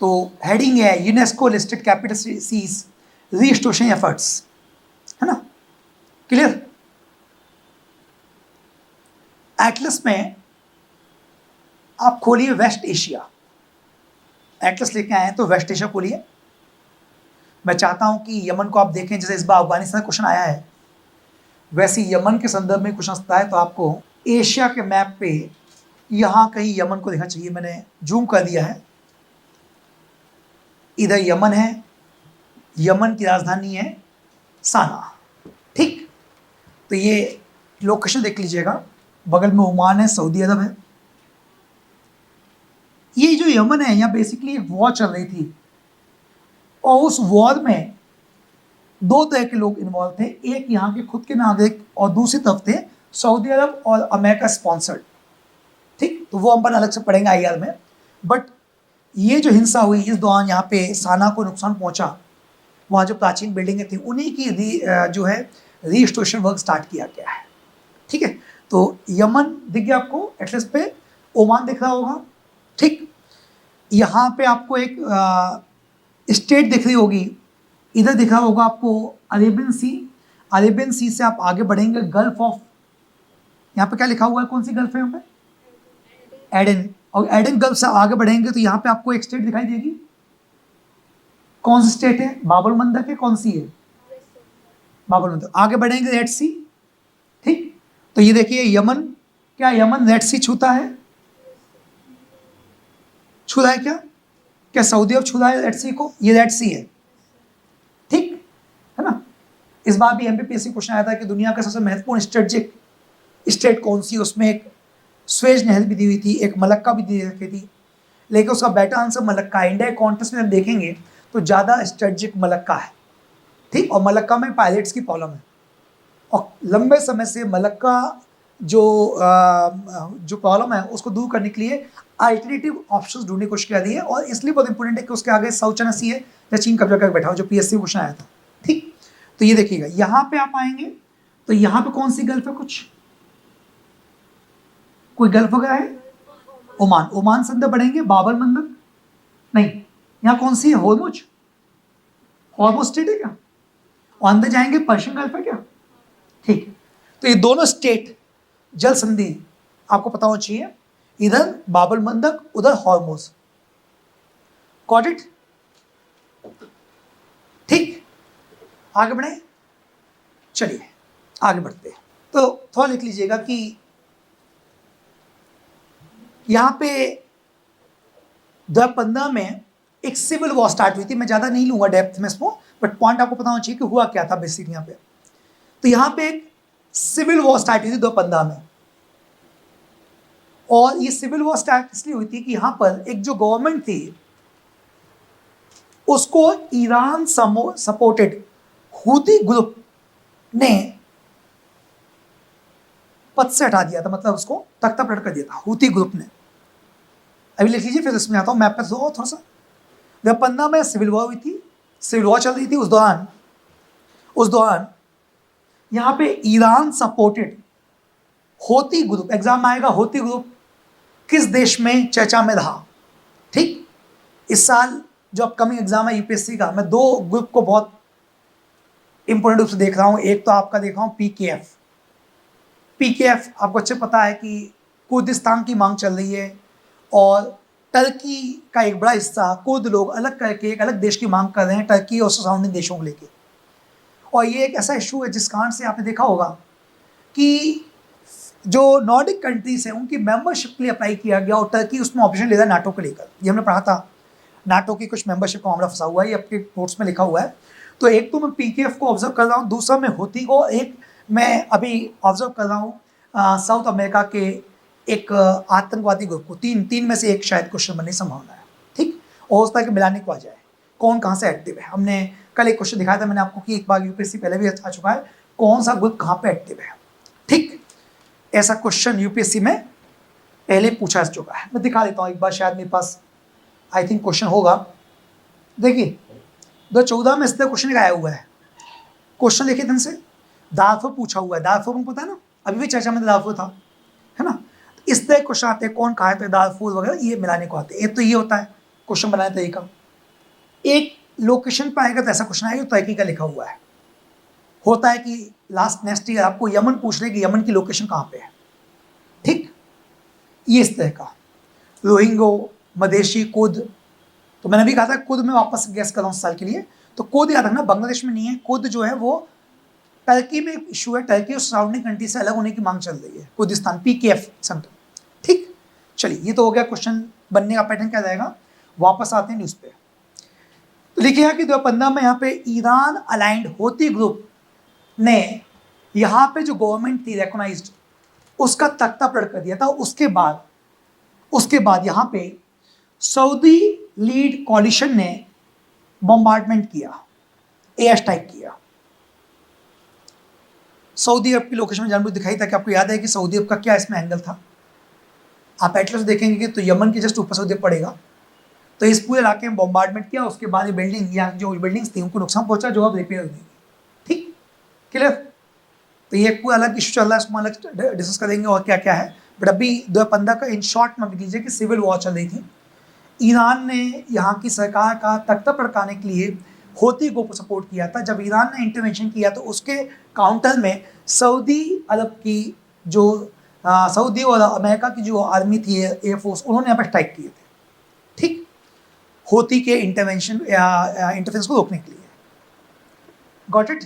तो हेडिंग है UNESCO listed capital sees restoration efforts, है ना, क्लियर। एटलस में आप खोलिए वेस्ट एशिया, एटलस लेके आए हैं तो वेस्ट एशिया खोलिए। मैं चाहता हूं कि यमन को आप देखें, जैसे इस बार अफगानिस्तान क्वेश्चन आया है, वैसे यमन के संदर्भ में क्वेश्चन आता है, तो आपको एशिया के मैप पे यहां कहीं यमन को देखना चाहिए। मैंने जूम कर दिया है, इधर यमन है, यमन की राजधानी है साना, ठीक। तो ये लोकेशन देख लीजिएगा, बगल में ओमान है, सऊदी अरब है। ये जो यमन है, यहाँ बेसिकली एक वॉर चल रही थी, और उस वॉर में दो तरह के लोग इन्वॉल्व थे, एक यहाँ के खुद के नागरिक और दूसरी तरफ थे सऊदी अरब और अमेरिका स्पॉन्सर्ड, ठीक। तो वो अपन अलग से पढ़ेंगे आईआर में। बट ये जो हिंसा हुई इस दौरान यहाँ पे साना को नुकसान पहुंचा, वहाँ जो प्राचीन बिल्डिंगें थी उन्हीं की जो है रीस्टोरेशन वर्क स्टार्ट किया गया है, ठीक है। तो यमन दिख गया आपको एटलस पे, ओमान दिख रहा होगा, ठीक। यहाँ पे आपको एक स्टेट दिख रही होगी, इधर दिख रहा होगा आपको अरेबियन सी। अरेबियन सी से आप आगे बढ़ेंगे गल्फ ऑफ, यहाँ पे क्या लिखा हुआ है, कौन सी गल्फ है यहाँ पे, एडन। और एडन गल्फ से आगे बढ़ेंगे तो यहाँ पे आपको एक स्टेट दिखाई देगी, कौन सी स्टेट है, बाबुल मंदक है, कौन सी है, बाबुल मंदक। आगे बढ़ेंगे रेड सी, ठीक। तो ये देखिए यमन, क्या यमन रेड सी छूता है, छू रहा है क्या, क्या सऊदी अरब छू रहा है रेड सी को, ये रेड सी है, ठीक है ना। इस बार भी एमपीपीएससी क्वेश्चन आया था कि दुनिया का सबसे महत्वपूर्ण स्ट्रेटेजिक स्टेट कौन सी, उसमें एक स्वेज नहर भी दी हुई थी, एक मलक्का भी दी रखी थी, लेकिन उसका बेटर आंसर मलक्का है। इंडिया कॉन्टेस्ट में हम देखेंगे तो ज़्यादा स्ट्रेटेजिक मलक्का है, ठीक। और मलक्का में पायलट्स की प्रॉब्लम है, और लंबे समय से मलक्का जो प्रॉब्लम है उसको दूर करने के लिए अल्टरनेटिव ऑप्शंस ढूंढने की कोशिश कर रही है, और इसलिए बहुत इंपॉर्टेंट है कि उसके आगे साउथ चाइना सी है या चीन कब्जा करके बैठा हो, जो पीएससी क्वेश्चन आया था, ठीक। तो ये देखिएगा यहाँ पे आप आएंगे तो यहाँ पे कौन सी गल्फ है, कुछ कोई गल्फ वगैरह है, ओमान, ओमान से अंदर बढ़ेंगे बाबर मंदक, नहीं, यहाँ कौन सी है, होर्मुज, होर्मुज स्टेट है क्या, और अंदर जाएंगे पर्शियन गल्फ है क्या, ठीक। तो ये दोनों स्टेट जल संधि आपको पता होना चाहिए, इधर बाबुल मंदक, उधर होर्मुज, गॉट इट, ठीक। आगे बढ़े, चलिए आगे बढ़ते हैं। तो थोड़ा लिख लीजिएगा कि यहां पे 2015 में एक सिविल वॉर स्टार्ट हुई थी। मैं ज्यादा नहीं लूंगा डेप्थ में इसको, बट पॉइंट आपको पता होना चाहिए कि हुआ क्या था बेसिकली यहाँ पे। तो यहाँ पे एक सिविल वॉर स्टार्ट हुई थी 2015 में, और ये सिविल वॉर स्टार्ट इसलिए हुई थी कि यहाँ पर एक जो गवर्नमेंट थी उसको ईरान सपोर्टेड हूती ग्रुप ने पद से हटा दिया था, मतलब उसको तख्ता पलट कर दिया था हूती ग्रुप ने। अभी लिख लीजिए, फिर इसमें आता हूँ मैप पर थोड़ा सा। 2015 में सिविल वॉर हुई थी, सिविल वॉर चल रही थी। उस दौरान यहाँ पे Iran supported Houthi group, exam आएगा हूती ग्रुप किस देश में चर्चा में रहा, ठीक। इस साल जो अपकमिंग एग्जाम है यूपीएससी का, मैं दो ग्रुप को बहुत इंपॉर्टेंट रूप से देख रहा हूँ। एक तो आपका देख रहा हूँ पीकेएफ। पीकेएफ आपको अच्छे पता है कि कुर्दिस्तान की मांग चल रही है, और टर्की का एक बड़ा हिस्सा कुर्द लोग अलग करके एक अलग देश की मांग कर रहे हैं, टर्की और सराउंडिंग देशों को लेके। और ये एक ऐसा इशू है जिस कारण से आपने देखा होगा कि जो नॉर्डिक कंट्रीज हैं उनकी मेंबरशिप के लिए अप्लाई किया गया, और टर्की उसमें ऑप्शन ले रहा है नाटो को लेकर। ये हमने पढ़ा था, नाटो की कुछ मेंबरशिप का मामला फंसा हुआ है, ये आपके नोट्स में लिखा हुआ है। तो एक तो मैं पीकेएफ को ऑब्जर्व कर रहा हूँ, दूसरा मैं हूती को, एक मैं अभी ऑब्जर्व कर रहा हूँ साउथ अमेरिका के एक आतंकवादी ग्रुप को। तीन में से एक शायद क्वेश्चन बनने की संभावना है, ठीक। और हो सकता है कि मिलाने को आ जाए कौन कहाँ से एक्टिव है। हमने कल एक क्वेश्चन दिखाया था मैंने आपको कि एक बार यूपीएससी पहले भी आ चुका है, कौन सा ग्रुप कहाँ पे एक्टिव है, ठीक। ऐसा क्वेश्चन यूपीएससी में पहले पूछा जा चुका है। मैं दिखा देता हूँ एक बार, शायद मेरे पास आई थिंक क्वेश्चन होगा। देखिए 2014 में इस तरह क्वेश्चन आया हुआ है। क्वेश्चन देखिए ढंग से, दारफुर पूछा हुआ है। दारफुर को पता है ना, अभी भी चर्चा में दारफुर था, है ना। इस तरह क्वेश्चन आते हैं, कौन कहा है, तो दारफुर वगैरह ये मिलाने को आते हैं। एक तो ये होता है, क्वेश्चन बनाने तरीका, एक लोकेशन पे आएगा तो ऐसा क्वेश्चन आएगा तुर्की का लिखा हुआ है। होता है कि लास्ट नेक्स्ट ईयर आपको यमन पूछ रहे कि यमन की लोकेशन कहाँ पे है, ठीक, ये इस तरह का। रोहिंगो, मदेशी, कुद, तो मैंने भी कहा था कुद में वापस गैस कर रहा हूँ साल के लिए, तो कुद याद रखना बांग्लादेश में नहीं है, कुद जो है वो टर्की में एक इशू है, टर्की और सराउंडिंग कंट्री से अलग होने की मांग चल रही है, कुर्दिस्तान PKF सेंटर, ठीक। चलिए ये तो हो गया, क्वेश्चन बनने का पैटर्न क्या रहेगा। वापस आते हैं न्यूज़ पे, तो लिखिए कि 2015 में यहाँ पे ईरान अलाइंड होती ग्रुप ने यहाँ पे जो गवर्नमेंट थी रिकॉग्नाइज्ड, उसका तख्ता पलट कर दिया था। उसके बाद यहाँ पे सऊदी लीड कॉलिशन ने बॉम्बार्डमेंट किया, एयर स्ट्राइक किया। सऊदी अरब की लोकेशन में जानबूझ दिखाई ताकि आपको याद है कि सऊदी अरब का क्या इसमें एंगल था। आप एटलस देखेंगे तो यमन के जस्ट ऊपर सऊदी पड़ेगा, तो इस पूरे इलाके में बॉम्बार्डमेंट किया। उसके बाद ये बिल्डिंग या जो बिल्डिंग्स थी उनको नुकसान पहुंचा, जो अब रिपेयर होगी, ठीक, क्लियर। तो ये पूरा अलग इशू चल रहा है, इसको अलग डिस्कस करेंगे और क्या क्या है। बट अभी 2015 का इन शॉर्ट में लीजिए कि सिविल वॉर चल रही थी। ईरान ने यहाँ की सरकार का तख्ता पड़काने के लिए होती को सपोर्ट किया था। जब ईरान ने इंटरवेंशन किया तो उसके काउंटर में सऊदी अरब की जो सऊदी और अमेरिका की जो आर्मी थी, एयरफोर्स, उन्होंने यहाँ पर स्ट्राइक किए थे, ठीक, होती के इंटरवेंशन या इंटरफेरेंस को रोकने के लिए। Got it.